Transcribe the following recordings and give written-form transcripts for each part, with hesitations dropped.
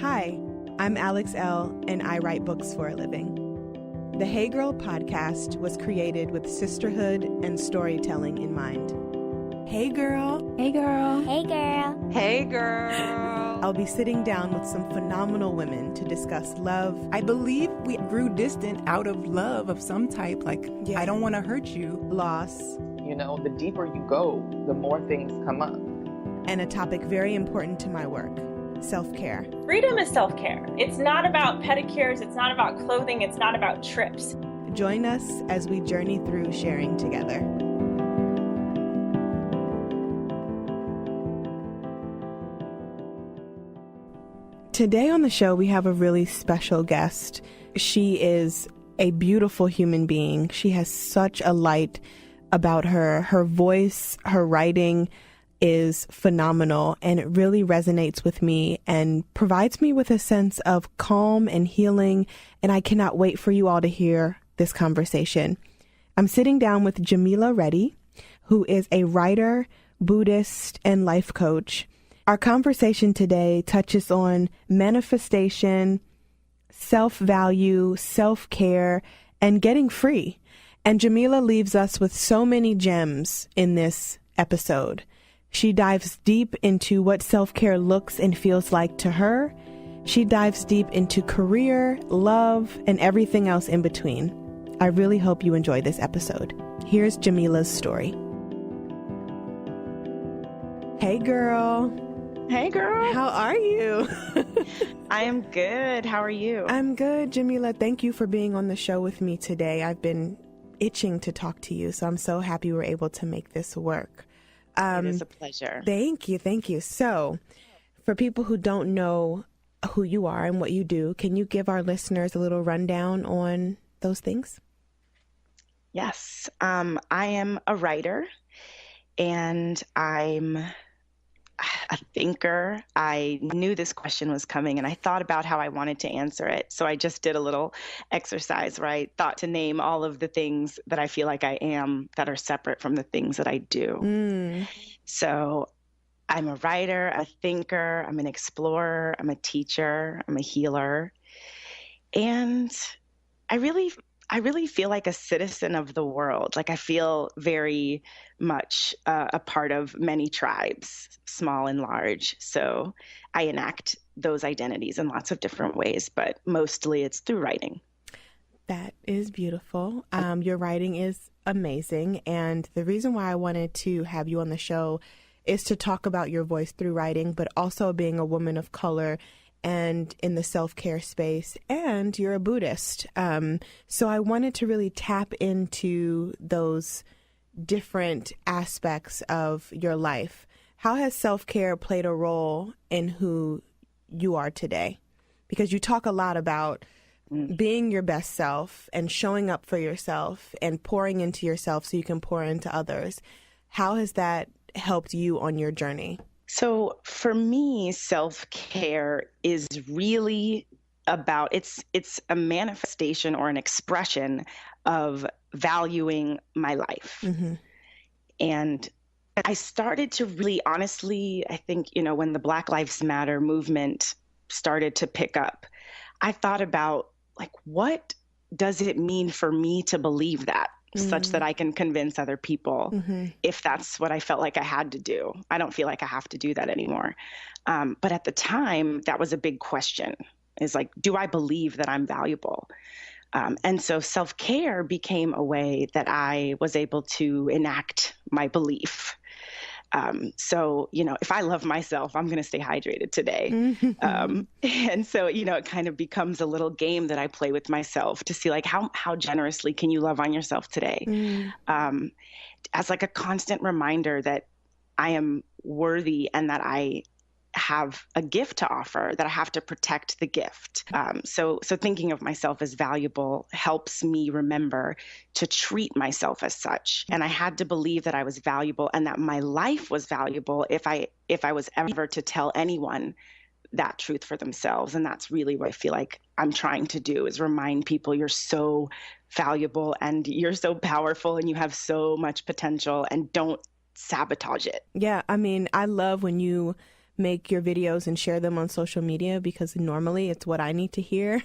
Hi, I'm Alex Elle, and I write books for a living. The Hey Girl podcast was created with sisterhood and storytelling in mind. Hey girl. Hey girl. Hey girl. Hey girl. I'll be sitting down with some phenomenal women to discuss love. I believe we grew distant out of love of some type, like, I don't want to hurt you. Loss. You know, the deeper you go, the more things come up. And a topic very important to my work, self-care. Freedom is self-care. It's not about pedicures, it's not about clothing, it's not about trips. Join us as we journey through sharing together. Today on the show, we have a really special guest. She is a beautiful human being. She has such a light about her. Her voice, her writing is phenomenal, and it really resonates with me and provides me with a sense of calm and healing, and I cannot wait for you all to hear this conversation. I'm sitting down with Jamila Reddy, who is a writer, Buddhist, and life coach. Our conversation today touches on manifestation, self-value, self-care, and getting free. And Jamila leaves us with so many gems in this episode. She dives deep into what self-care looks and feels like to her. She dives deep into career, love, and everything else in between. I really hope you enjoy this episode. Here's Jamila's story. Hey, girl. Hey, girl. How are you? I am good. How are you? I'm good, Jamila. Thank you for being on the show with me today. I've been itching to talk to you, so I'm so happy we're able to make this work. It is a pleasure. Thank you. Thank you. So, for people who don't know who you are and what you do, can you give our listeners a little rundown on those things? Yes. I am a writer, and I'm a thinker. I knew this question was coming, and I thought about how I wanted to answer it. So I just did a little exercise where I thought to name all of the things that I feel like I am that are separate from the things that I do. So I'm a writer, a thinker, I'm an explorer, I'm a teacher, I'm a healer. And I really feel like a citizen of the world. Like I feel very much a part of many tribes, small and large. So I enact those identities in lots of different ways, but mostly it's through writing. That is beautiful. Your writing is amazing. And the reason why I wanted to have you on the show is to talk about your voice through writing, but also being a woman of color and in the self-care space, and you're a Buddhist. So I wanted to really tap into those different aspects of your life. How has self-care played a role in who you are today? Because you talk a lot about being your best self and showing up for yourself and pouring into yourself so you can pour into others. How has that helped you on your journey? So for me, self-care is really about, it's a manifestation or an expression of valuing my life. Mm-hmm. And I started to really honestly, I think, when the Black Lives Matter movement started to pick up, I thought about what does it mean for me to believe that? Such that I can convince other people if that's what I felt like I had to do. I don't feel like I have to do that anymore. But at the time, that was a big question, is do I believe that I'm valuable? And so self-care became a way that I was able to enact my belief. So, if I love myself, I'm going to stay hydrated today. And so, it kind of becomes a little game that I play with myself to see how generously can you love on yourself today? As a constant reminder that I am worthy and that I have a gift to offer, that I have to protect the gift. So thinking of myself as valuable helps me remember to treat myself as such. And I had to believe that I was valuable and that my life was valuable if I was ever to tell anyone that truth for themselves. And that's really what I feel like I'm trying to do, is remind people you're so valuable and you're so powerful and you have so much potential, and don't sabotage it. Yeah, I mean, I love when you make your videos and share them on social media because normally it's what I need to hear.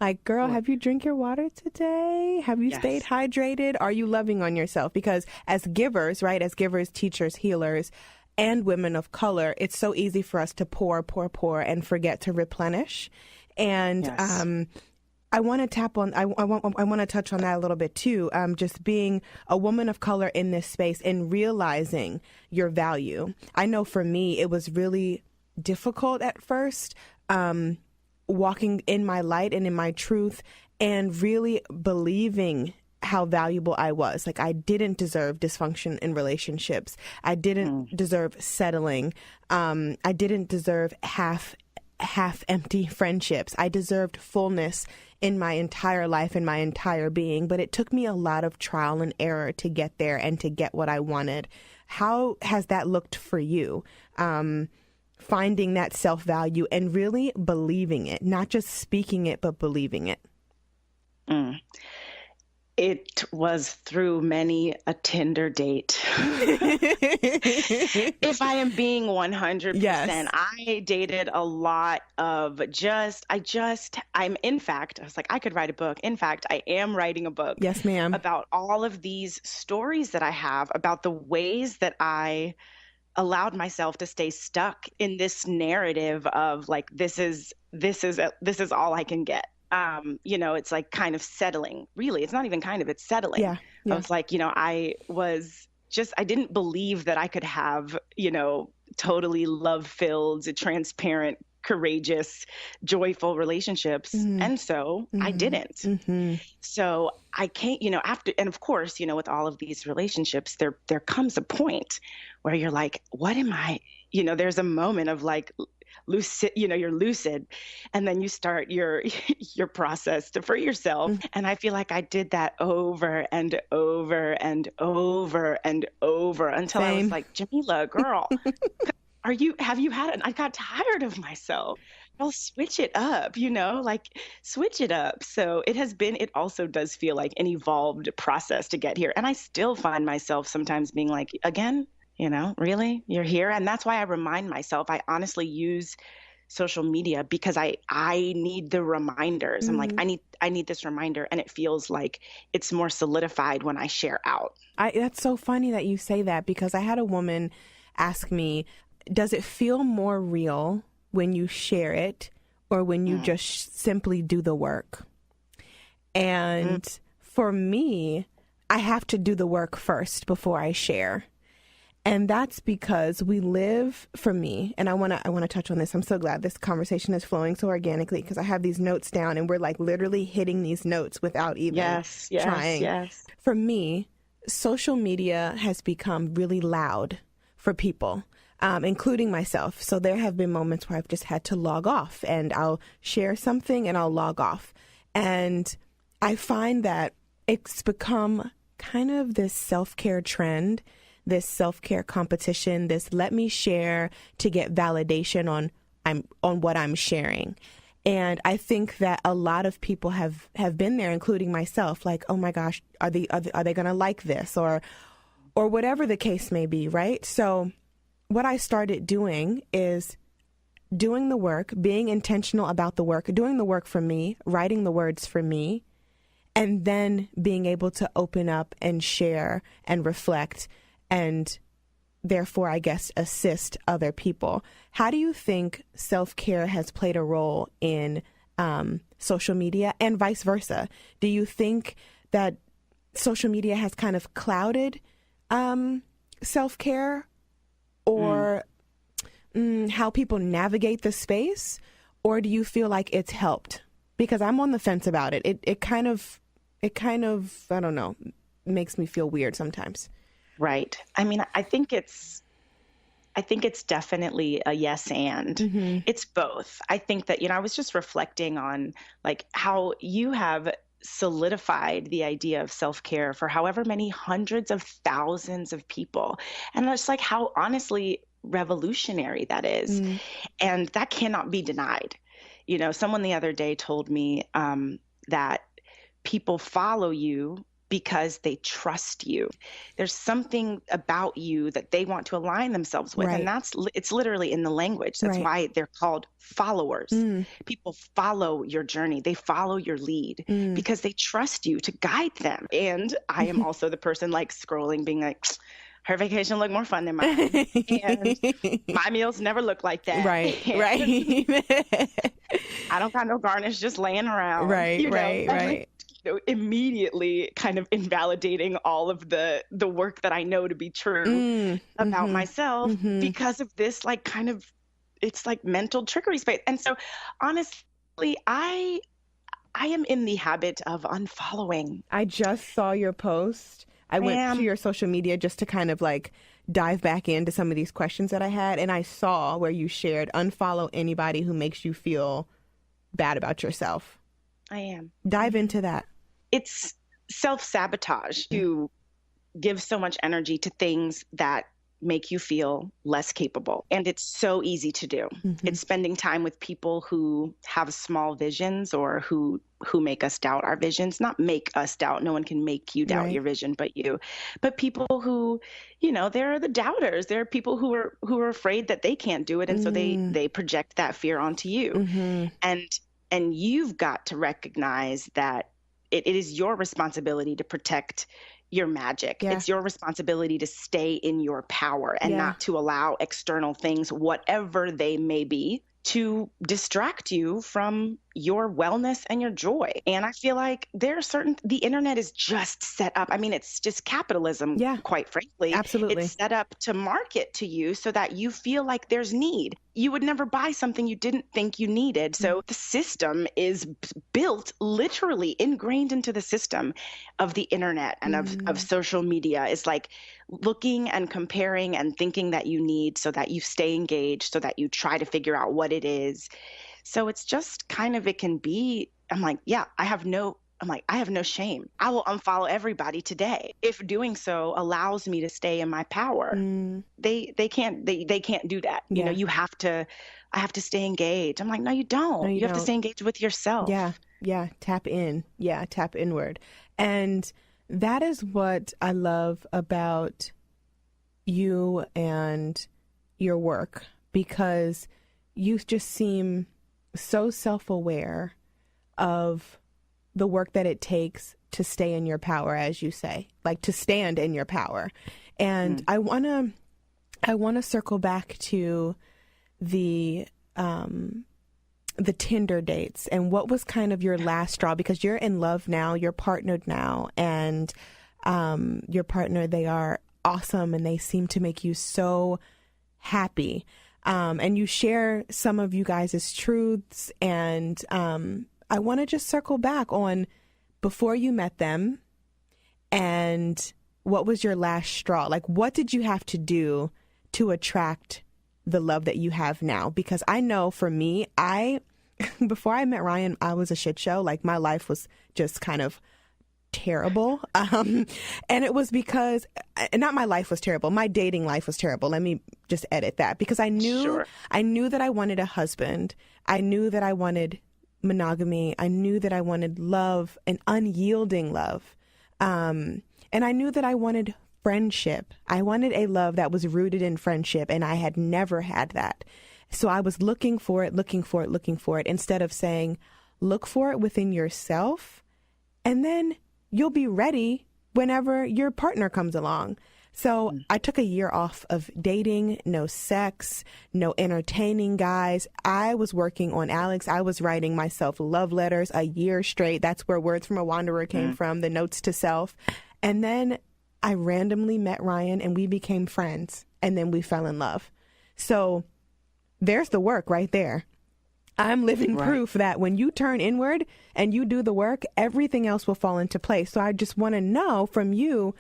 Like, girl, have you drink your water today? Have you stayed hydrated? Are you loving on yourself? Because as givers, right, as givers, teachers, healers, and women of color, it's so easy for us to pour and forget to replenish. And I want to tap on, I want to touch on that a little bit too. Just being a woman of color in this space and realizing your value. I know for me, it was really difficult at first, walking in my light and in my truth and really believing how valuable I was. Like, I didn't deserve dysfunction in relationships. I didn't deserve settling. I didn't deserve half empty friendships. I deserved fullness in my entire life and my entire being, but it took me a lot of trial and error to get there and to get what I wanted. How has that looked for you? Finding that self-value and really believing it, not just speaking it, but believing it. It was through many a Tinder date. If I am being 100%, I dated a lot of in fact, I was like, I could write a book. In fact, I am writing a book. Yes, ma'am. About all of these stories that I have, about the ways that I allowed myself to stay stuck in this narrative of like, this is all I can get. It's like kind of settling. Really, it's not even kind of, it's settling. Yeah. I was like, I didn't believe that I could have, totally love-filled, transparent, courageous, joyful relationships. And so I didn't. So I can't, after, and of course, with all of these relationships, there comes a point where you're like, what am I, there's a moment of like, lucid, you're lucid, and then you start your process to free yourself. And I feel like I did that over and over and over and over until I was like, Jamila, girl, have you had it? And I got tired of myself. I'll switch it up, switch it up. So it also does feel like an evolved process to get here. And I still find myself sometimes being like, again, really, you're here. And that's why I remind myself, I honestly use social media because I need the reminders. I'm like, I need this reminder. And it feels like it's more solidified when I share out. That's so funny that you say that, because I had a woman ask me, does it feel more real when you share it or when you just simply do the work? And for me, I have to do the work first before I share. And that's because we live, for me, and I want to touch on this. I'm so glad this conversation is flowing so organically, because I have these notes down and we're like literally hitting these notes without even trying. Yes. For me, social media has become really loud for people, including myself. So there have been moments where I've just had to log off, and I'll share something and I'll log off. And I find that it's become kind of this self-care trend, this self-care competition, this let me share to get validation on what I'm sharing. And I think that a lot of people have been there, including myself, like, oh my gosh, are they going to like this, or whatever the case may be, right? So what I started doing is doing the work, being intentional about the work, doing the work for me, writing the words for me, and then being able to open up and share and reflect and therefore, I guess, assist other people. How do you think self-care has played a role in social media and vice versa? Do you think that social media has kind of clouded self-care or how people navigate the space? Or do you feel like it's helped? Because I'm on the fence about it. It kind of, I don't know, makes me feel weird sometimes. Right. I mean, I think it's definitely a yes and. It's both. I think that, I was just reflecting on like how you have solidified the idea of self-care for however many hundreds of thousands of people. And it's like how honestly revolutionary that is. And that cannot be denied. Someone the other day told me that people follow you because they trust you. There's something about you that they want to align themselves with. Right. And it's literally in the language. That's Right. why they're called followers. People follow your journey. They follow your lead because they trust you to guide them. And I am also the person like scrolling, being like, her vacation looked more fun than mine. And my meals never look like that. Right. Right. I don't got no garnish just laying around. Right. Right. Immediately kind of invalidating all of the work that I know to be true about myself because of this like kind of, it's like mental trickery space. And so honestly, I am in the habit of unfollowing. I just saw your post. I went to your social media just to kind of like dive back into some of these questions that I had. And I saw where you shared unfollow anybody who makes you feel bad about yourself. I am. Dive into that. It's self-sabotage to give so much energy to things that make you feel less capable. And it's so easy to do. It's spending time with people who have small visions or who make us doubt our visions. Not make us doubt. No one can make you doubt your vision but you. But people who, they're the doubters. There are people who are afraid that they can't do it. And so they project that fear onto you. And you've got to recognize that it is your responsibility to protect your magic. It's your responsibility to stay in your power and not to allow external things, whatever they may be, to distract you from your wellness and your joy. And I feel like the internet is just set up. I mean, it's just capitalism, quite frankly. Absolutely. It's set up to market to you so that you feel like there's need. You would never buy something you didn't think you needed. So the system is built, literally ingrained into the system of the internet and of social media. It's like looking and comparing and thinking that you need so that you stay engaged, so that you try to figure out what it is. So it's just kind of, it can be, I'm like, I have no shame. I will unfollow everybody today if doing so allows me to stay in my power. They can't do that. You know, I have to stay engaged. I'm like, no, you don't. You have to stay engaged with yourself. Yeah. Tap in. Yeah. Tap inward. And that is what I love about you and your work, because you just seem so self-aware of the work that it takes to stay in your power, as you say, like to stand in your power. And I want to circle back to the Tinder dates and what was kind of your last straw, because you're in love now, you're partnered now, and your partner, they are awesome and they seem to make you so happy. And you share some of you guys' truths. And I want to just circle back on before you met them and what was your last straw? Like, what did you have to do to attract the love that you have now? Because I know for me, before I met Ryan, I was a shit show. Like, my life was just kind of terrible. And it was because, not my life was terrible, my dating life was terrible. Let me just edit that, because I knew that I wanted a husband. I knew that I wanted monogamy. I knew that I wanted love, and unyielding love. And I knew that I wanted friendship. I wanted a love that was rooted in friendship, and I had never had that. So I was looking for it, instead of saying, look for it within yourself, and then you'll be ready whenever your partner comes along. So I took a year off of dating, no sex, no entertaining guys. I was working on Alex. I was writing myself love letters a year straight. That's where Words from a Wanderer came from, the notes to self. And then I randomly met Ryan and we became friends, and then we fell in love. So there's the work right there. I'm living proof that when you turn inward and you do the work, everything else will fall into place. So I just want to know from you,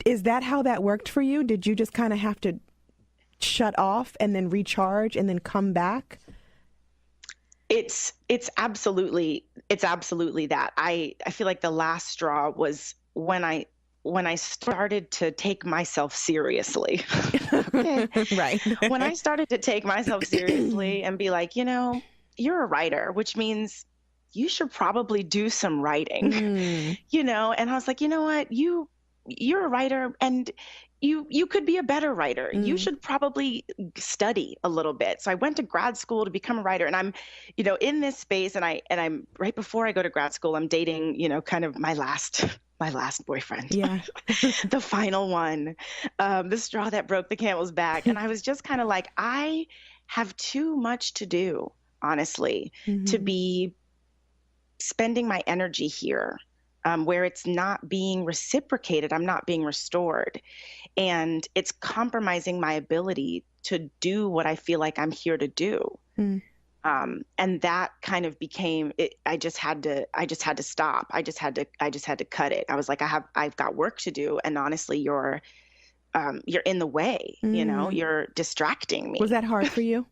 is that how that worked for you? Did you just kind of have to shut off and then recharge and then come back? It's absolutely that. I feel like the last straw was when I started to take myself seriously. Okay. Right. When I started to take myself seriously and be like, you're a writer, which means you should probably do some writing, you know? And I was like, you know what? You're a writer, and you could be a better writer. You should probably study a little bit. So I went to grad school to become a writer, and I'm, you know, in this space, and I'm right before I go to grad school, I'm dating, you know, kind of my last boyfriend. Yeah. The final one, the straw that broke the camel's back. And I was just kind of like, I have too much to do, honestly, to be spending my energy here, where it's not being reciprocated. I'm not being restored. And it's compromising my ability to do what I feel like I'm here to do. And that kind of became it. I just had to stop. I just had to cut it. I was like, I've got work to do. And honestly, you're in the way, you know, you're distracting me. Was that hard for you?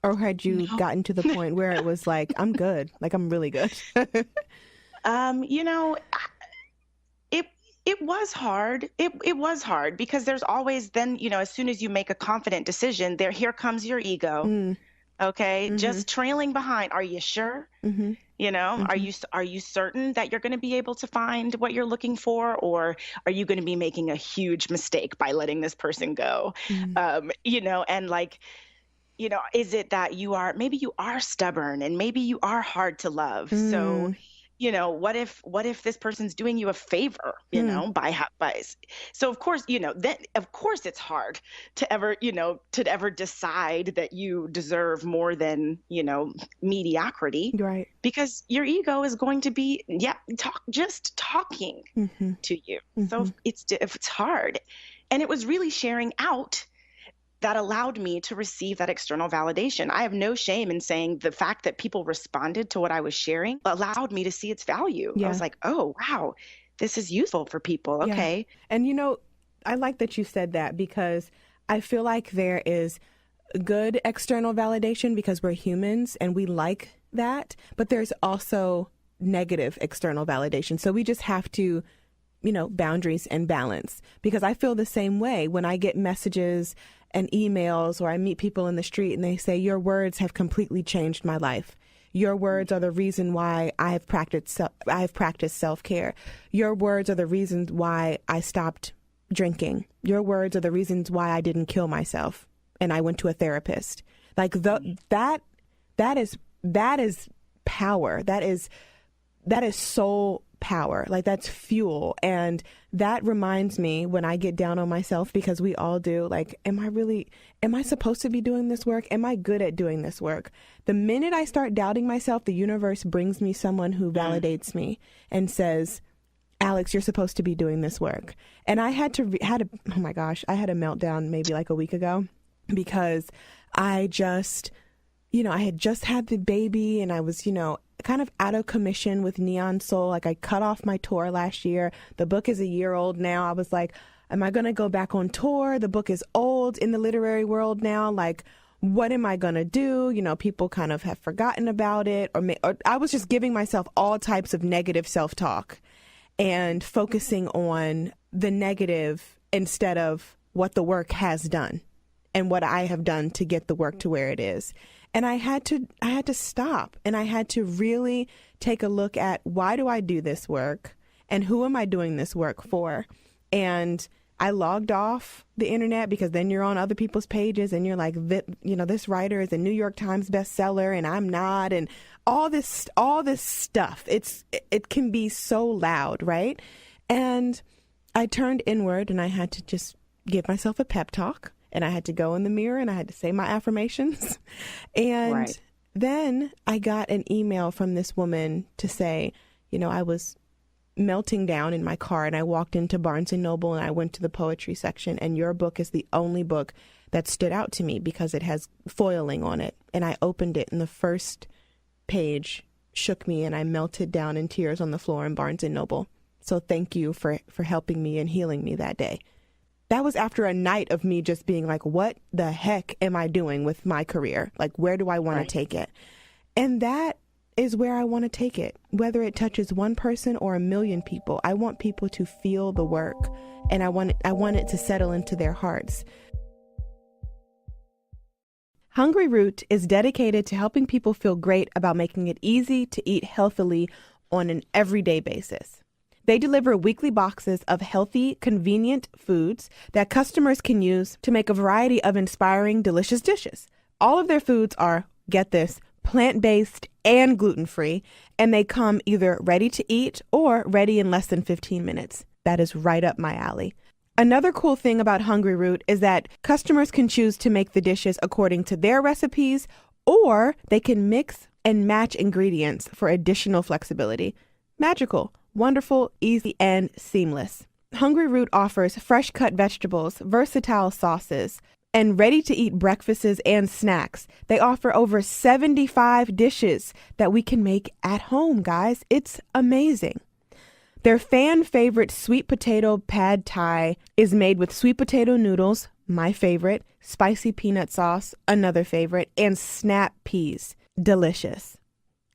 Or had you gotten to the point where it was like, I'm good, like I'm really good? You know, it was hard. It was hard because there's always then, you know, as soon as you make a confident decision, here comes your ego. Okay. Just trailing behind. Are you sure? You know, are you certain that you're going to be able to find what you're looking for, or are you going to be making a huge mistake by letting this person go? You know, and like, you know, is it that maybe you are stubborn and maybe you are hard to love? So, you know, what if this person's doing you a favor, you know, so of course, you know, then of course it's hard to ever decide that you deserve more than, you know, mediocrity. Right. Because your ego is going to be, just talking to you. So it's hard. And it was really sharing out that allowed me to receive that external validation. I have no shame in saying the fact that people responded to what I was sharing allowed me to see its value. I was like, oh, wow, this is useful for people. Okay. Yeah. And, you know, I like that you said that, because I feel like there is good external validation because we're humans and we like that, but there's also negative external validation. So we just have to, you know, boundaries and balance, because I feel the same way when I get messages and emails, or I meet people in the street and they say, your words have completely changed my life. Your words are the reason why I have practiced self-care. Your words are the reasons why I stopped drinking. Your words are the reasons why I didn't kill myself and I went to a therapist. Like that is power. That is soul power. Like that's fuel. And that reminds me when I get down on myself, because we all do, like, am I supposed to be doing this work? Am I good at doing this work? The minute I start doubting myself, the universe brings me someone who validates me and says, Alex, you're supposed to be doing this work. And I had a meltdown maybe like a week ago, because I just, you know, I had just had the baby and I was, you know, kind of out of commission with Neon Soul. Like I cut off my tour last year. The book is a year old now. I was like, am I going to go back on tour? The book is old in the literary world now. Like, what am I going to do? You know, people kind of have forgotten about it, or I was just giving myself all types of negative self-talk and focusing on the negative instead of what the work has done and what I have done to get the work to where it is. And I had to stop, and I had to really take a look at, why do I do this work and who am I doing this work for? And I logged off the internet, because then you're on other people's pages and you're like, you know, this writer is a New York Times bestseller and I'm not, and all this stuff. It can be so loud, right? And I turned inward and I had to just give myself a pep talk. And I had to go in the mirror and I had to say my affirmations. And then I got an email from this woman to say, you know, I was melting down in my car and I walked into Barnes & Noble and I went to the poetry section, and your book is the only book that stood out to me because it has foiling on it. And I opened it and the first page shook me and I melted down in tears on the floor in Barnes & Noble. So thank you for helping me and healing me that day. That was after a night of me just being like, what the heck am I doing with my career? Like, where do I want to take it? And that is where I want to take it. Whether it touches one person or 1,000,000 people, I want people to feel the work, and I want it to settle into their hearts. Hungry Root is dedicated to helping people feel great about making it easy to eat healthily on an everyday basis. They deliver weekly boxes of healthy, convenient foods that customers can use to make a variety of inspiring, delicious dishes. All of their foods are, get this, plant-based and gluten-free, and they come either ready to eat or ready in less than 15 minutes. That is right up my alley. Another cool thing about Hungry Root is that customers can choose to make the dishes according to their recipes, or they can mix and match ingredients for additional flexibility. Magical, wonderful, easy, and seamless. Hungry Root offers fresh-cut vegetables, versatile sauces, and ready-to-eat breakfasts and snacks. They offer over 75 dishes that we can make at home, guys. It's amazing. Their fan-favorite sweet potato pad thai is made with sweet potato noodles, my favorite, spicy peanut sauce, another favorite, and snap peas. Delicious.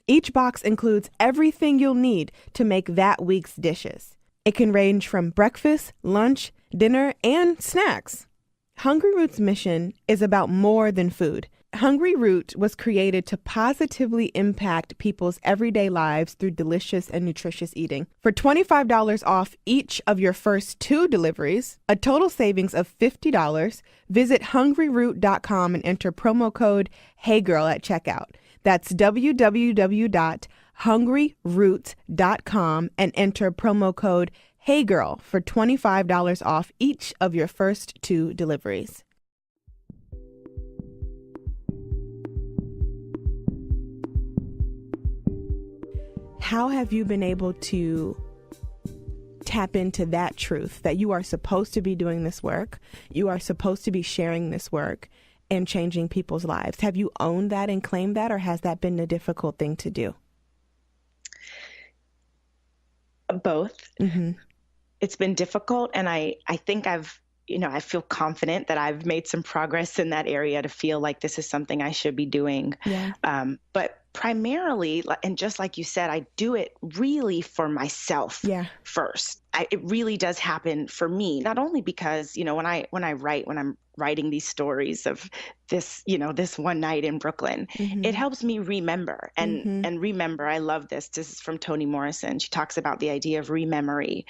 Each box includes everything you'll need to make that week's dishes. It can range from breakfast, lunch, dinner, and snacks. Hungry Root's mission is about more than food. Hungry Root was created to positively impact people's everyday lives through delicious and nutritious eating. For $25 off each of your first 2 deliveries, a total savings of $50, visit hungryroot.com and enter promo code HeyGirl at checkout. That's www.hungryroot.com and enter promo code HeyGirl for $25 off each of your first 2 deliveries. How have you been able to tap into that truth that you are supposed to be doing this work, you are supposed to be sharing this work and changing people's lives? Have you owned that and claimed that, or has that been a difficult thing to do? Both. Mm-hmm. It's been difficult, and I think I feel confident that I've made some progress in that area to feel like this is something I should be doing. Yeah. But primarily, and just like you said, I do it really for myself first. It really does happen for me, not only because, when I'm writing these stories of this, this one night in Brooklyn, it helps me remember and remember. I love this. This is from Toni Morrison. She talks about the idea of rememory.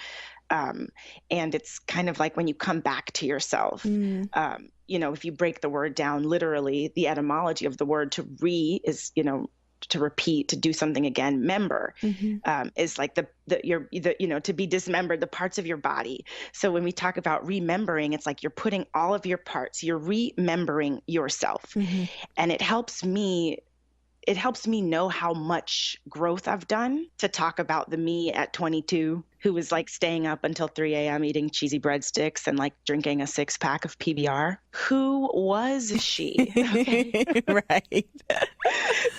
And it's kind of like when you come back to yourself, if you break the word down, literally the etymology of the word to is, to repeat, to do something again. Member is like to be dismembered, the parts of your body. So when we talk about remembering, it's like you're putting all of your parts, you're remembering yourself. And it helps me know how much growth I've done to talk about the me at 22 who was like staying up until 3 a.m. eating cheesy breadsticks and like drinking a 6-pack of PBR. Who was she? Right.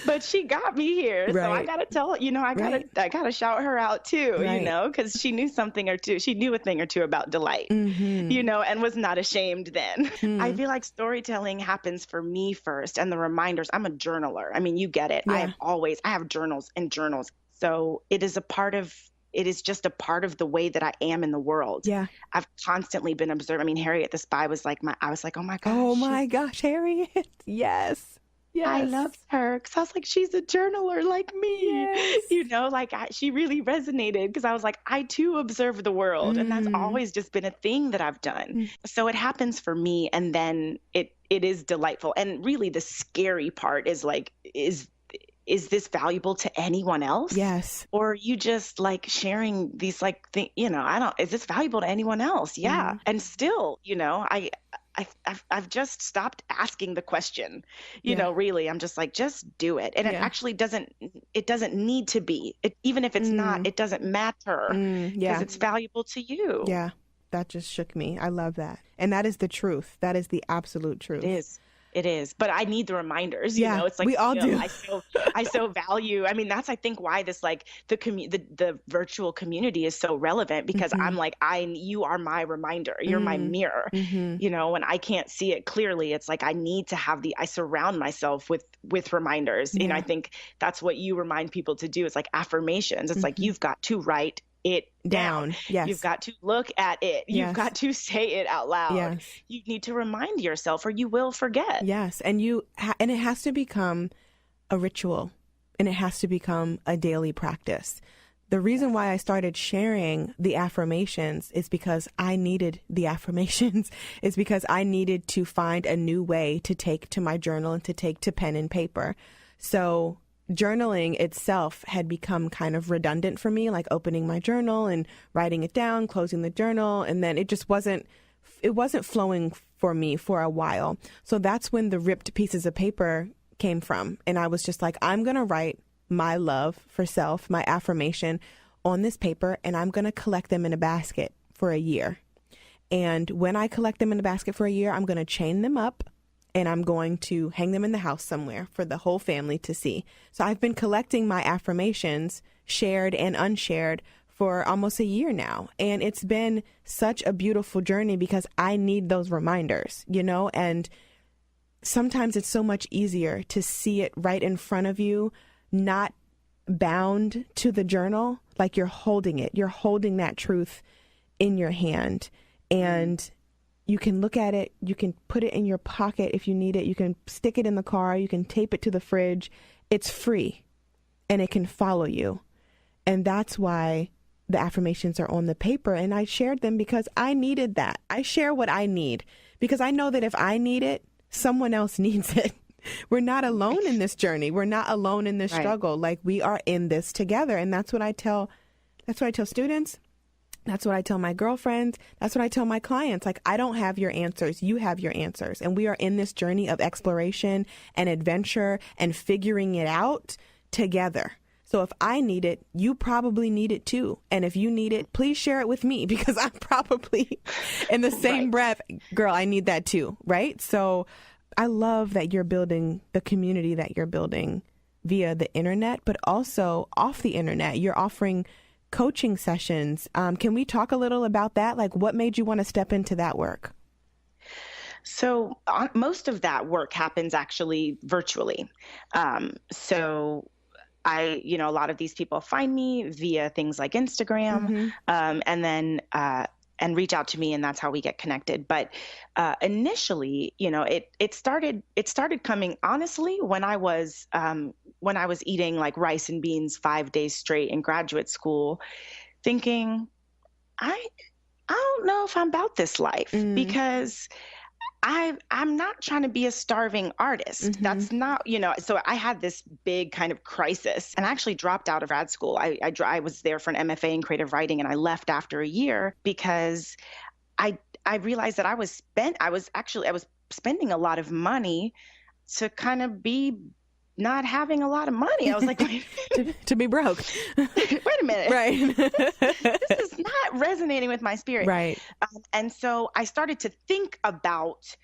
But she got me here. Right. So I got to tell, I got to shout her out too, because she knew something or two. She knew a thing or two about delight, and was not ashamed then. I feel like storytelling happens for me first, and the reminders. I'm a journaler. I mean, you get it. Yeah. I have journals and journals. So it is just a part of the way that I am in the world. Yeah. I've constantly been observed. I mean, Harriet the Spy was like I was like, oh my gosh. Oh my gosh, Harriet. Yes. Yes. I loved her because I was like, she's a journaler like me. Yes. She really resonated because I was like, I too observe the world. And that's always just been a thing that I've done. So it happens for me. And then it is delightful. And really the scary part is like, is this valuable to anyone else? Yes. Or are you just like sharing these like things, is this valuable to anyone else? Yeah. And still, I've just stopped asking the question, really, I'm just like, just do it. And it actually doesn't need to be, even if it's not, it doesn't matter because it's valuable to you. Yeah. That just shook me. I love that. And that is the truth. That is the absolute truth. It is, but I need the reminders. It's like we all do. I so value. I mean, that's I think why this like the virtual community is so relevant because I'm like you are my reminder. You're my mirror. When I can't see it clearly, it's like I need to have I surround myself with reminders. I think that's what you remind people to do. It's like affirmations. It's like you've got to write it down. Yes. You've got to look at it. Yes. You've got to say it out loud. Yes. You need to remind yourself or you will forget. Yes. And and it has to become a ritual, and it has to become a daily practice. The reason why I started sharing the affirmations is because I needed the affirmations. It's because I needed to find a new way to take to my journal and to take to pen and paper. So journaling itself had become kind of redundant for me, like opening my journal and writing it down, closing the journal. And then it just wasn't flowing for me for a while. So that's when the ripped pieces of paper came from. And I was just like, I'm going to write my love for self, my affirmation on this paper, and I'm going to collect them in a basket for a year. And when I collect them in a basket for a year, I'm going to chain them up and I'm going to hang them in the house somewhere for the whole family to see. So I've been collecting my affirmations, shared and unshared, for almost a year now. And it's been such a beautiful journey because I need those reminders, and sometimes it's so much easier to see it right in front of you, not bound to the journal, like you're holding it. You're holding that truth in your hand, and you can look at it. You can put it in your pocket if you need it. You can stick it in the car. You can tape it to the fridge. It's free and it can follow you. And that's why the affirmations are on the paper. And I shared them because I needed that. I share what I need because I know that if I need it, someone else needs it. We're not alone in this journey. We're not alone in this struggle. Like, we are in this together. And that's what I tell students. That's what I tell my girlfriends. That's what I tell my clients. Like, I don't have your answers. You have your answers. And we are in this journey of exploration and adventure and figuring it out together. So if I need it, you probably need it too. And if you need it, please share it with me because I'm probably in the same breath, girl, I need that too. Right? So I love that you're building the community that you're building via the internet, but also off the internet. You're offering coaching sessions. Can we talk a little about that? Like, what made you want to step into that work? So most of that work happens actually virtually. So a lot of these people find me via things like Instagram, and then and reach out to me, and that's how we get connected. But initially, it started coming honestly when I was eating like rice and beans 5 days straight in graduate school, thinking, I don't know if I'm about this life because I'm not trying to be a starving artist. That's not, so I had this big kind of crisis and I actually dropped out of grad school. I was there for an MFA in creative writing and I left after a year because I realized that I was spending a lot of money to kind of be not having a lot of money. I was like, to be broke. Wait a minute. Right. This is not resonating with my spirit. Right. And so I started to think about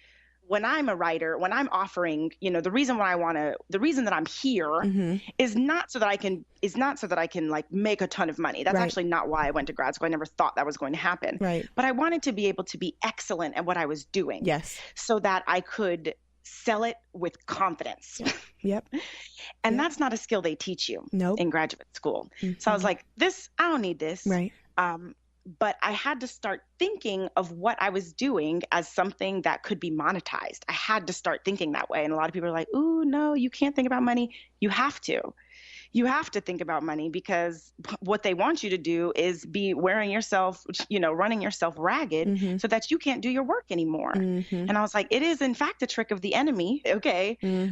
when I'm a writer, when I'm offering, the reason that I'm here is not so that I can like make a ton of money. That's actually not why I went to grad school. I never thought that was going to happen. Right. But I wanted to be able to be excellent at what I was doing. Yes. So that I could sell it with confidence. Yep. And that's not a skill they teach you in graduate school. So I was like, I don't need this. Right. But I had to start thinking of what I was doing as something that could be monetized. I had to start thinking that way. And a lot of people are like, ooh, no, you can't think about money. You have to. You have to think about money because what they want you to do is be wearing yourself, running yourself ragged so that you can't do your work anymore. And I was like, it is in fact a trick of the enemy,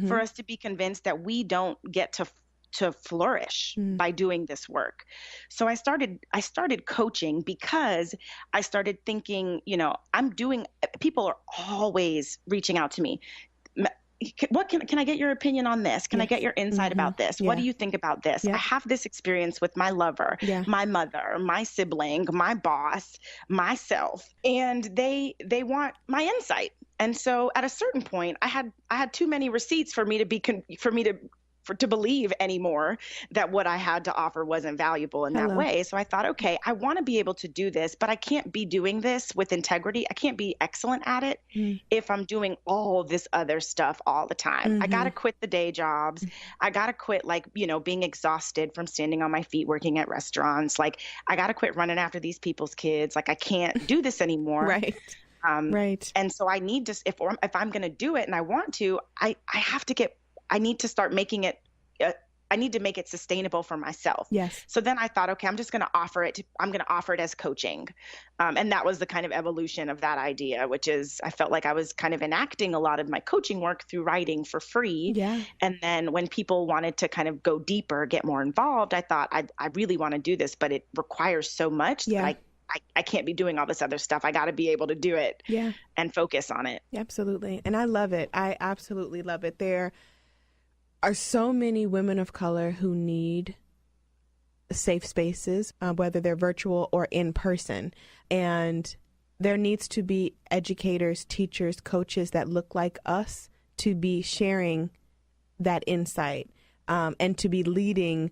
for us to be convinced that we don't get to flourish by doing this work. So I started coaching because I started thinking, people are always reaching out to me. What can I get your opinion on this? Can I get your insight about this? What do you think about this? I have this experience with my lover, my mother, my sibling, my boss, myself, and they want my insight. And so at a certain point, I had too many receipts for me to to believe anymore that what I had to offer wasn't valuable in that way. So I thought, okay, I want to be able to do this, but I can't be doing this with integrity. I can't be excellent at it if I'm doing all this other stuff all the time. I got to quit the day jobs. I got to quit, like, you know, being exhausted from standing on my feet working at restaurants. Like, I got to quit running after these people's kids. Like, I can't do this anymore. Right. Right. And so I need to, if I'm going to do it and I want to, I need to start making it, I need to make it sustainable for myself. Yes. So then I thought, okay, I'm just going to offer it. I'm going to offer it as coaching. And that was the kind of evolution of that idea, which is I felt like I was kind of enacting a lot of my coaching work through writing for free. Yeah. And then when people wanted to kind of go deeper, get more involved, I thought I really want to do this, but it requires so much that I can't be doing all this other stuff. I got to be able to do it and focus on it. Absolutely. And I love it. I absolutely love it. There are so many women of color who need safe spaces, whether they're virtual or in person. And there needs to be educators, teachers, coaches that look like us to be sharing that insight and to be leading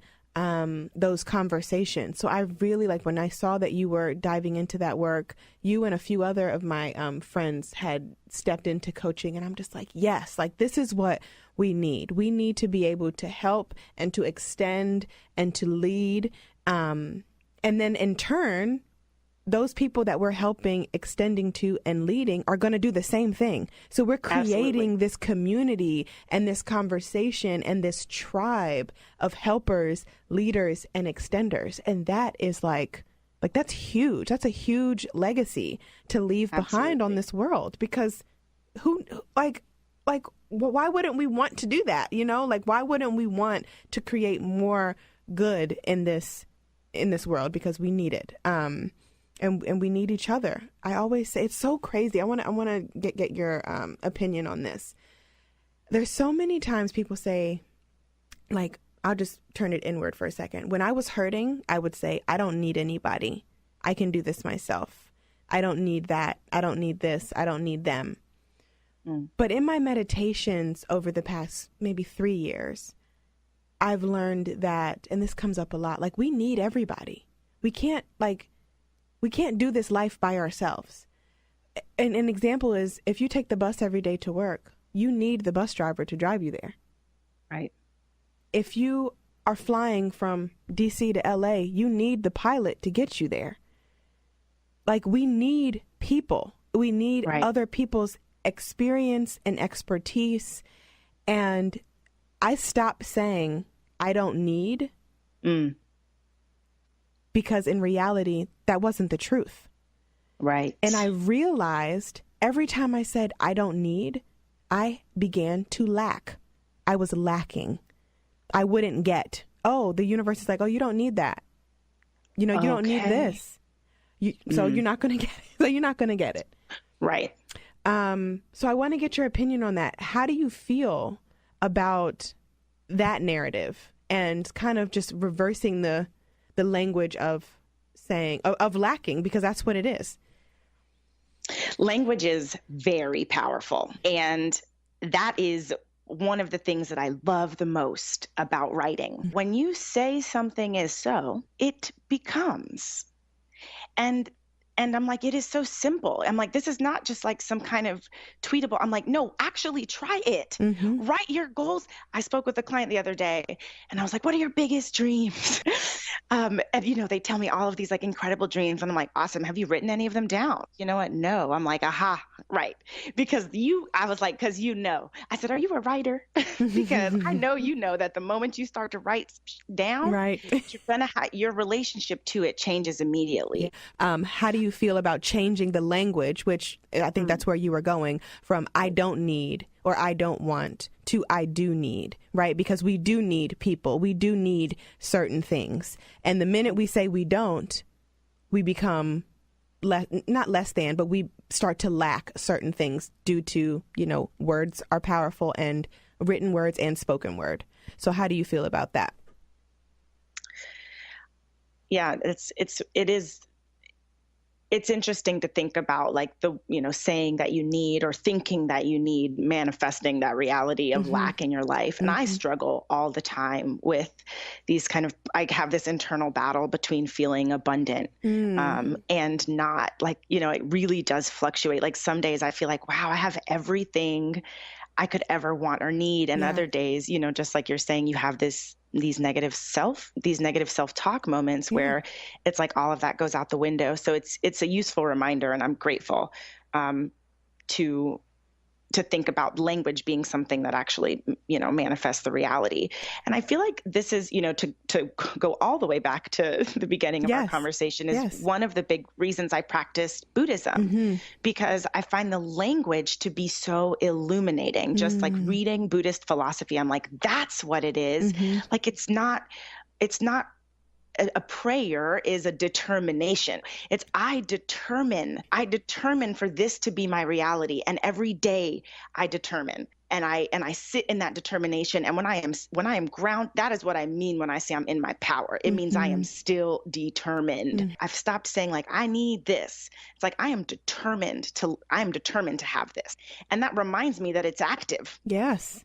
those conversations. So I really, like, when I saw that you were diving into that work, you and a few other of my friends had stepped into coaching, and I'm just like, yes, like, this is what we need. We need to be able to help and to extend and to lead. And then in turn, those people that we're helping, extending to, and leading are going to do the same thing. So we're creating this community and this conversation and this tribe of helpers, leaders, and extenders. And that is like that's huge. That's a huge legacy to leave behind on this world, because why wouldn't we want to do that? You know, like, why wouldn't we want to create more good in this world? Because we need it. And we need each other. I always say, it's so crazy. I want to get your opinion on this. There's so many times people say, like, I'll just turn it inward for a second. When I was hurting, I would say, I don't need anybody. I can do this myself. I don't need that. I don't need this. I don't need them. But in my meditations over the past maybe 3 years, I've learned that, and this comes up a lot, like, we need everybody. We can't do this life by ourselves. And an example is, if you take the bus every day to work, you need the bus driver to drive you there. Right. If you are flying from DC to LA, you need the pilot to get you there. Like, we need people. We need other people's experience and expertise. And I stopped saying, I don't need, because in reality, that wasn't the truth. Right. And I realized every time I said, I don't need, I began to lack. I was lacking. I wouldn't get, oh, the universe is like, oh, you don't need that. You know, you don't need this. So you're not going to get it. So you're not going to get it. Right. So I want to get your opinion on that. How do you feel about that narrative and kind of just reversing the language of saying, of lacking, because that's what it is? Language is very powerful. And that is one of the things that I love the most about writing. When you say something is so, it becomes. And I'm like, it is so simple. I'm like, this is not just like some kind of tweetable. I'm like, no, actually try it. Write your goals. I spoke with a client the other day and I was like, what are your biggest dreams? And, you know, they tell me all of these like incredible dreams. And I'm like, awesome. Have you written any of them down? You know what? No. I'm like, aha, right. Because I was like, because you know. I said, are you a writer? Because I know you know that the moment you start to write down, you're gonna your relationship to it changes immediately. How do you feel about changing the language, which I think that's where you were going, from I don't need or I don't want to I do need, right? Because we do need people. We do need certain things. And the minute we say we don't, we become not less than, but we start to lack certain things due to, you know, words are powerful, and written words and spoken word. So how do you feel about that? Yeah, it is. it's interesting to think about, like, the, saying that you need or thinking that you need, manifesting that reality of lack in your life. And I struggle all the time with these I have this internal battle between feeling abundant and not, like, it really does fluctuate. Like some days I feel like, wow, I have everything I could ever want or need. And other days, just like you're saying, you have these negative self-talk moments where it's like all of that goes out the window. So it's a useful reminder, and I'm grateful to think about language being something that actually, manifests the reality. And I feel like this is, to go all the way back to the beginning of our conversation is one of the big reasons I practiced Buddhism, because I find the language to be so illuminating. Just like reading Buddhist philosophy, I'm like, that's what it is. Like, it's not a prayer is a determination. It's I determine for this to be my reality. And every day I determine, and I sit in that determination. And when I am grounded, that is what I mean when I say I'm in my power. It means I am still determined. I've stopped saying, like, I need this. It's like, I am determined to have this. And that reminds me that it's active. Yes.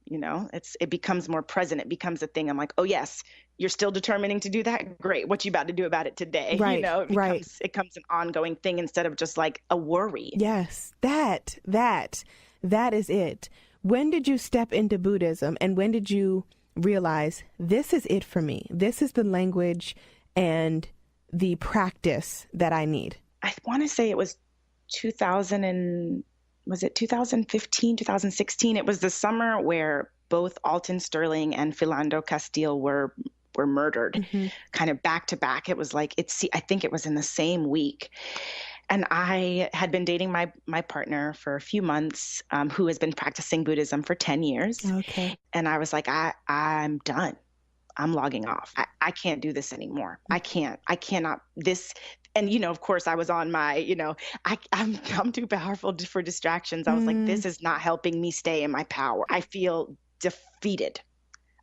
It becomes more present. It becomes a thing. I'm like, oh yes, you're still determining to do that? Great. What you about to do about it today? Right. It becomes an ongoing thing instead of just like a worry. Yes. That is it. When did you step into Buddhism, and when did you realize this is it for me? This is the language and the practice that I need. I want to say it was 2015, 2016? It was the summer where both Alton Sterling and Philando Castile were murdered, kind of back to back. It was like, I think it was in the same week. And I had been dating my partner for a few months, who has been practicing Buddhism for 10 years. Okay. And I was like, I'm done. I'm logging off. I can't do this anymore. I cannot this. And, of course I was on my, I'm too powerful for distractions. I was like, this is not helping me stay in my power. I feel defeated,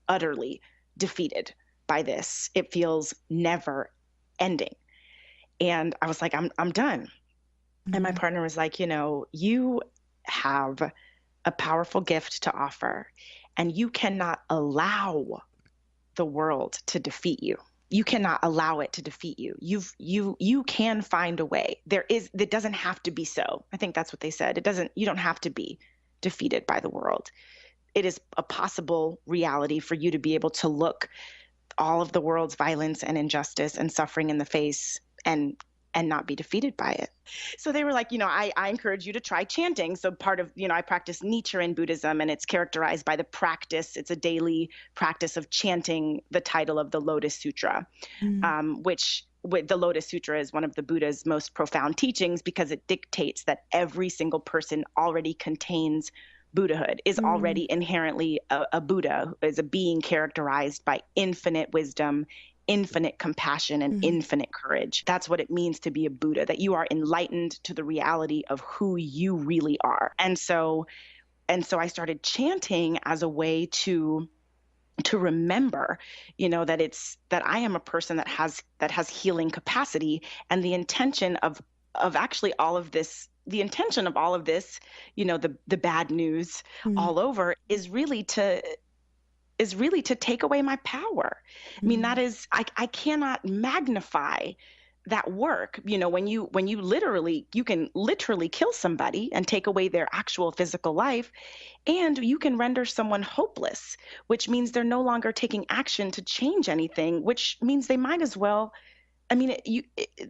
utterly defeated by this. It feels never ending. And I was like, I'm done. And my partner was like, you have a powerful gift to offer, and you cannot allow the world to defeat you. You cannot allow it to defeat you. You can find a way. It doesn't have to be so. I think that's what they said. You don't have to be defeated by the world. It is a possible reality for you to be able to look all of the world's violence and injustice and suffering in the face and not be defeated by it. So they were like, I encourage you to try chanting. So part of, I practice Nichiren Buddhism, and it's characterized by the practice. It's a daily practice of chanting the title of the Lotus Sutra, which the Lotus Sutra is one of the Buddha's most profound teachings, because it dictates that every single person already contains Buddhahood, is already inherently a Buddha, is a being characterized by infinite wisdom, infinite compassion, and infinite courage. That's what it means to be a Buddha, that you are enlightened to the reality of who you really are. And so I started chanting as a way to remember, that I am a person that has healing capacity, and the intention of actually all of this. The intention of all of this, the bad news all over, is really to take away my power. I mean, that is, I cannot magnify that work. When you can literally kill somebody and take away their actual physical life, and you can render someone hopeless, which means they're no longer taking action to change anything, which means they might as well. I mean,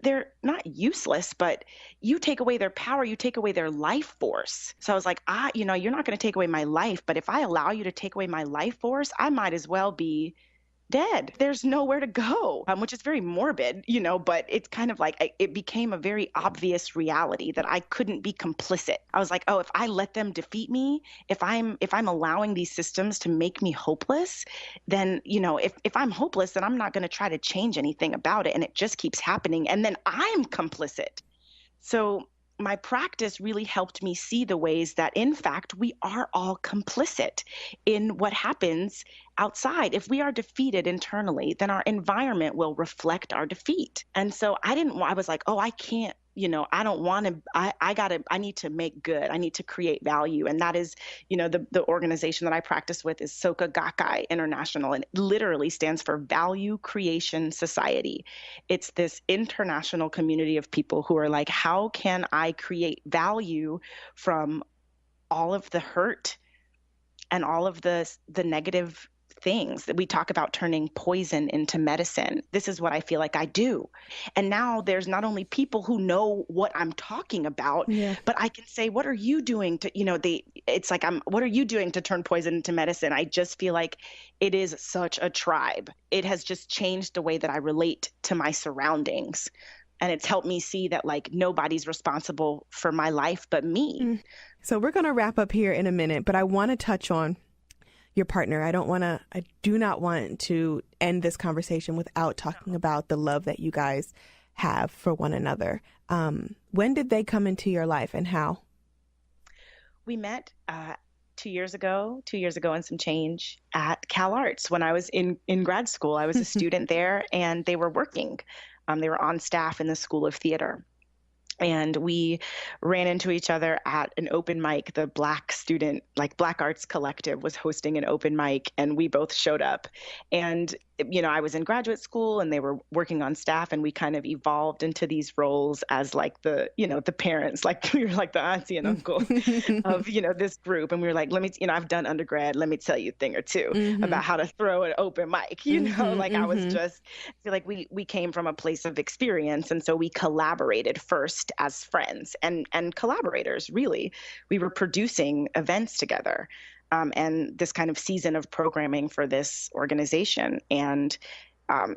they're not useless, but you take away their power, you take away their life force. So I was like, you're not going to take away my life, but if I allow you to take away my life force, I might as well be dead. There's nowhere to go, which is very morbid, but it's kind of like it became a very obvious reality that I couldn't be complicit. I was like, oh, if I let them defeat me, if I'm allowing these systems to make me hopeless, then, if I'm hopeless, then I'm not going to try to change anything about it. And it just keeps happening. And then I'm complicit. So my practice really helped me see the ways that, in fact, we are all complicit in what happens outside. If we are defeated internally, then our environment will reflect our defeat. And so I was like, oh, I can't I don't want to, I need to make good. I need to create value. And that is, the organization that I practice with is Soka Gakkai International, and it literally stands for Value Creation Society. It's this international community of people who are like, how can I create value from all of the hurt and all of the negative things that we talk about, turning poison into medicine? This is what I feel like I do. And now there's not only people who know what I'm talking about, but I can say, what are you doing to, it's like, what are you doing to turn poison into medicine? I just feel like it is such a tribe. It has just changed the way that I relate to my surroundings. And it's helped me see that like nobody's responsible for my life but me. So we're going to wrap up here in a minute, but I want to touch on your partner. I do not want to end this conversation without talking about the love that you guys have for one another. When did they come into your life and how? We met 2 years ago and some change at Cal Arts when I was in grad school. I was a student there, and they were working. They were on staff in the School of Theater. And we ran into each other at an open mic. The Black Arts Collective was hosting an open mic, and we both showed up. And, I was in graduate school and they were working on staff, and we kind of evolved into these roles as like the parents, like we were like the auntie and uncle of, this group. And we were like, I've done undergrad. Let me tell you a thing or two about how to throw an open mic, I was just, I feel like we came from a place of experience. And so we collaborated first as friends and collaborators, really. We were producing events together. And this kind of season of programming for this organization. And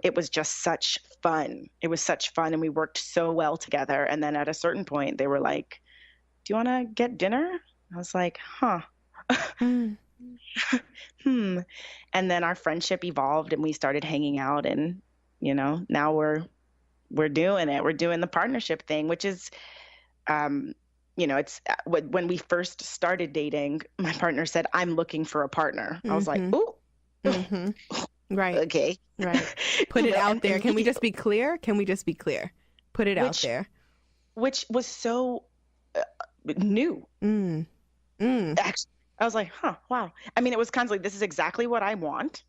it was just such fun. It was such fun. And we worked so well together. And then at a certain point, they were like, do you want to get dinner? I was like, huh. And then our friendship evolved and we started hanging out. And, now we're doing it. We're doing the partnership thing, which is, it's when we first started dating, my partner said, I'm looking for a partner. I was like, ooh. Right. Okay. Right. Put it out there. Can we just be clear? Put it out there. Which was so new. Actually, I was like, wow. I mean, it was kind of like, this is exactly what I want.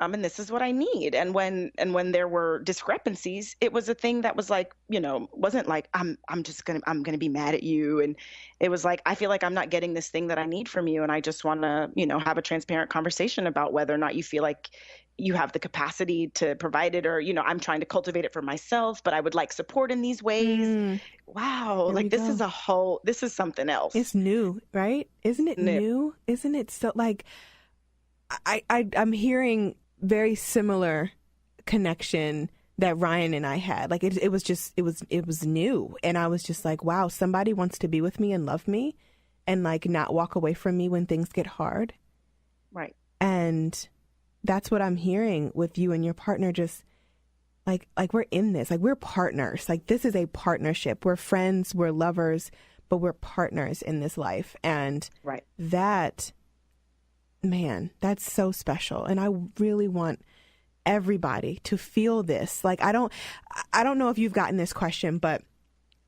And this is what I need. And when there were discrepancies, it was a thing that was like, wasn't like, I'm going to be mad at you. And it was like, I feel like I'm not getting this thing that I need from you. And I just want to, have a transparent conversation about whether or not you feel like you have the capacity to provide it, or, I'm trying to cultivate it for myself, but I would like support in these ways. Wow. Like this is something else. It's new, right? Isn't it new? Isn't it so like, I'm hearing very similar connection that Ryan and I had. Like it was new. And I was just like, wow, somebody wants to be with me and love me and like not walk away from me when things get hard. Right. And that's what I'm hearing with you and your partner. Just like we're in this, like we're partners. Like this is a partnership. We're friends, we're lovers, but we're partners in this life. And that, man, that's so special. And I really want everybody to feel this. Like, I don't know if you've gotten this question, but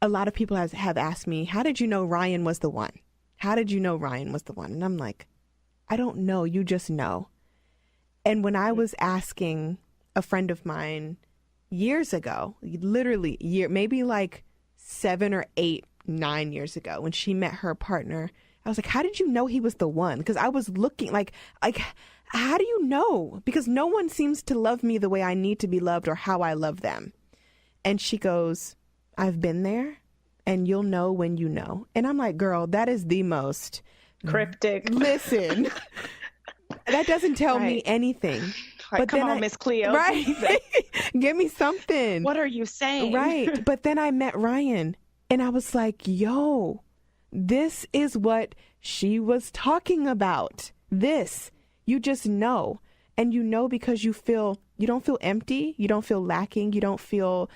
a lot of people have asked me, how did you know Ryan was the one? How did you know Ryan was the one? And I'm like, I don't know. You just know. And when I was asking a friend of mine years ago, literally maybe like 7 or 8, 9 years ago, when she met her partner, I was like, how did you know he was the one? Because I was looking like, how do you know? Because no one seems to love me the way I need to be loved or how I love them. And she goes, I've been there and you'll know when you know. And I'm like, girl, that is the most cryptic. Listen, that doesn't tell me anything. Like, but come on, Miss Cleo. Right. Give me something. What are you saying? Right. But then I met Ryan and I was like, yo, this is what she was talking about. This, you just know. And you know because you don't feel empty. You don't feel lacking. You don't feel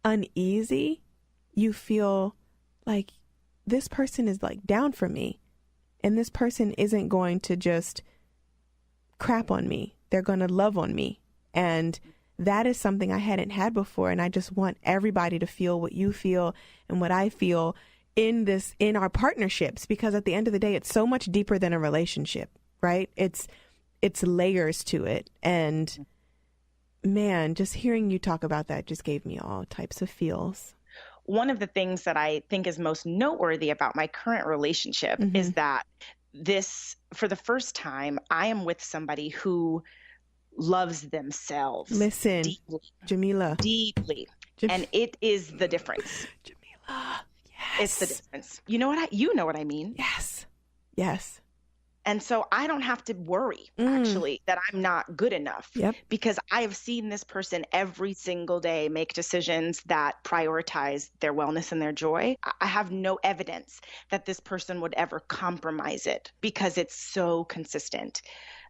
uneasy. You feel like this person is like down for me. And this person isn't going to just crap on me. They're going to love on me. And that is something I hadn't had before. And I just want everybody to feel what you feel and what I feel in our partnerships, because at the end of the day, it's so much deeper than a relationship, right? It's layers to it. And man, just hearing you talk about that just gave me all types of feels. One of the things that I think is most noteworthy about my current relationship is that for the first time, I am with somebody who loves themselves. Listen, deeply, Jamila. Deeply. And it is the difference. Jamila, yes. It's the difference. You know what I mean? Yes. Yes. And so I don't have to worry, actually, that I'm not good enough, because I have seen this person every single day make decisions that prioritize their wellness and their joy. I have no evidence that this person would ever compromise it, because it's so consistent.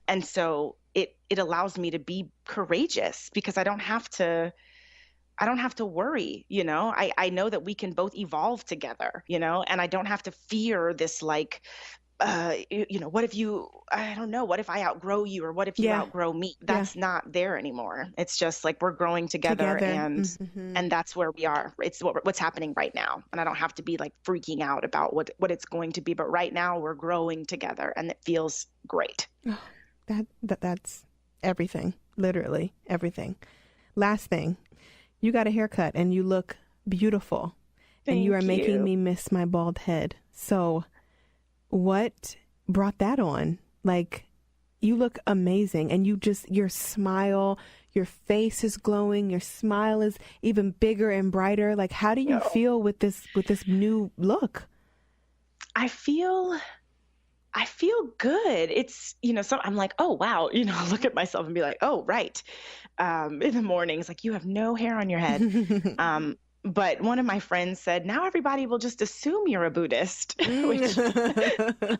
And so it allows me to be courageous, because I don't have to worry, I know that we can both evolve together, and I don't have to fear this, like, what if I outgrow you, or what if you outgrow me? That's not there anymore. It's just like we're growing together. And that's where we are. It's what's happening right now. And I don't have to be like freaking out about what it's going to be. But right now we're growing together, and it feels great. Oh, that's everything, literally everything. Last thing, you got a haircut and you look beautiful. And you are making me miss my bald head. So what brought that on? Like, you look amazing, and your smile, your face is glowing, your smile is even bigger and brighter. Like, how do you feel with this new look? I feel good. It's, so I'm like, oh, wow. I'll look at myself and be like, oh, right. In the mornings, like, you have no hair on your head. But one of my friends said, now everybody will just assume you're a Buddhist, which I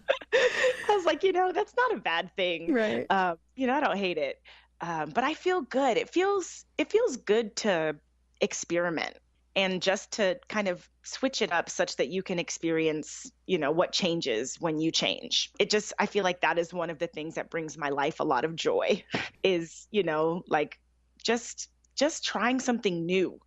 was like, that's not a bad thing. Right. I don't hate it. But I feel good. It feels good to experiment and just to kind of switch it up such that you can experience, what changes when you change. I feel like that is one of the things that brings my life a lot of joy is, like just trying something new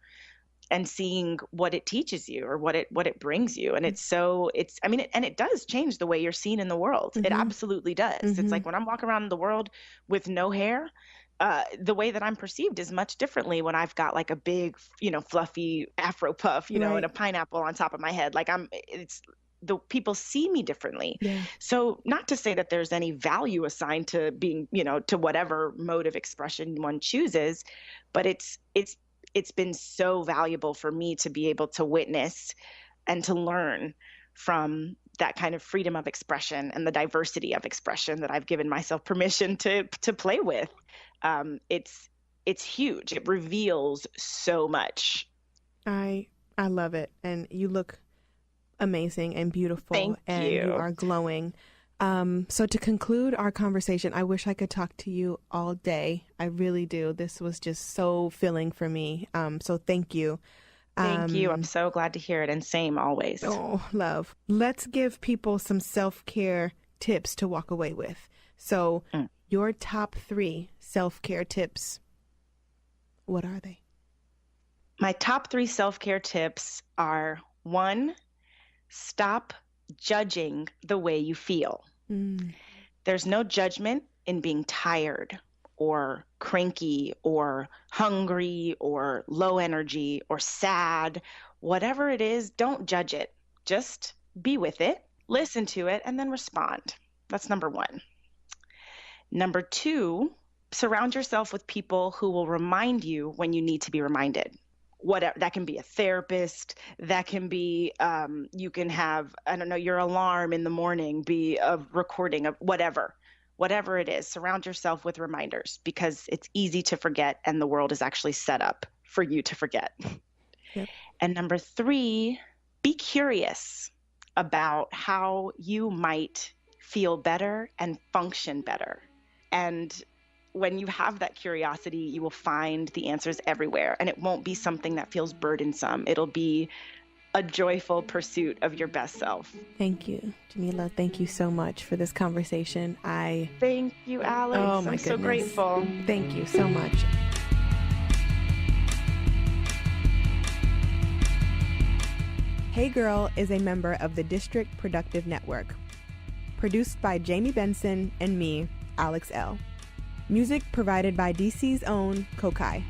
and seeing what it teaches you or what it brings you. And it does change the way you're seen in the world. It absolutely does. It's like when I'm walking around in the world with no hair, the way that I'm perceived is much differently when I've got like a big, fluffy Afro puff, and a pineapple on top of my head. Like the people see me differently. Yeah. So not to say that there's any value assigned to being, to whatever mode of expression one chooses, but it's been so valuable for me to be able to witness and to learn from that kind of freedom of expression and the diversity of expression that I've given myself permission to play with. It's huge. It reveals so much. I love it. And you look amazing and beautiful. Thank and you. You are glowing. So to conclude our conversation, I wish I could talk to you all day. I really do. This was just so filling for me. So thank you. Thank you. I'm so glad to hear it. And same always. Oh, love. Let's give people some self-care tips to walk away with. So your top 3 self-care tips, what are they? My top 3 self-care tips are: 1, stop judging the way you feel. There's no judgment in being tired or cranky or hungry or low energy or sad. Whatever it is, don't judge it. Just be with it, listen to it, and then respond. That's number 1. Number 2, surround yourself with people who will remind you when you need to be reminded. Whatever, that can be a therapist, that can be, you can have, your alarm in the morning be a recording of whatever it is. Surround yourself with reminders, because it's easy to forget, and the world is actually set up for you to forget. Yep. And number 3, be curious about how you might feel better and function better. And when you have that curiosity, you will find the answers everywhere, and it won't be something that feels burdensome. It'll be a joyful pursuit of your best self. Thank you, Jamila. Thank you so much for this conversation. Thank you, Alex. Oh, my I'm goodness. So grateful. Thank you so much. Hey Girl is a member of the District Productive Network. Produced by Jamie Benson and me, Alex Elle. Music provided by DC's own Kokai.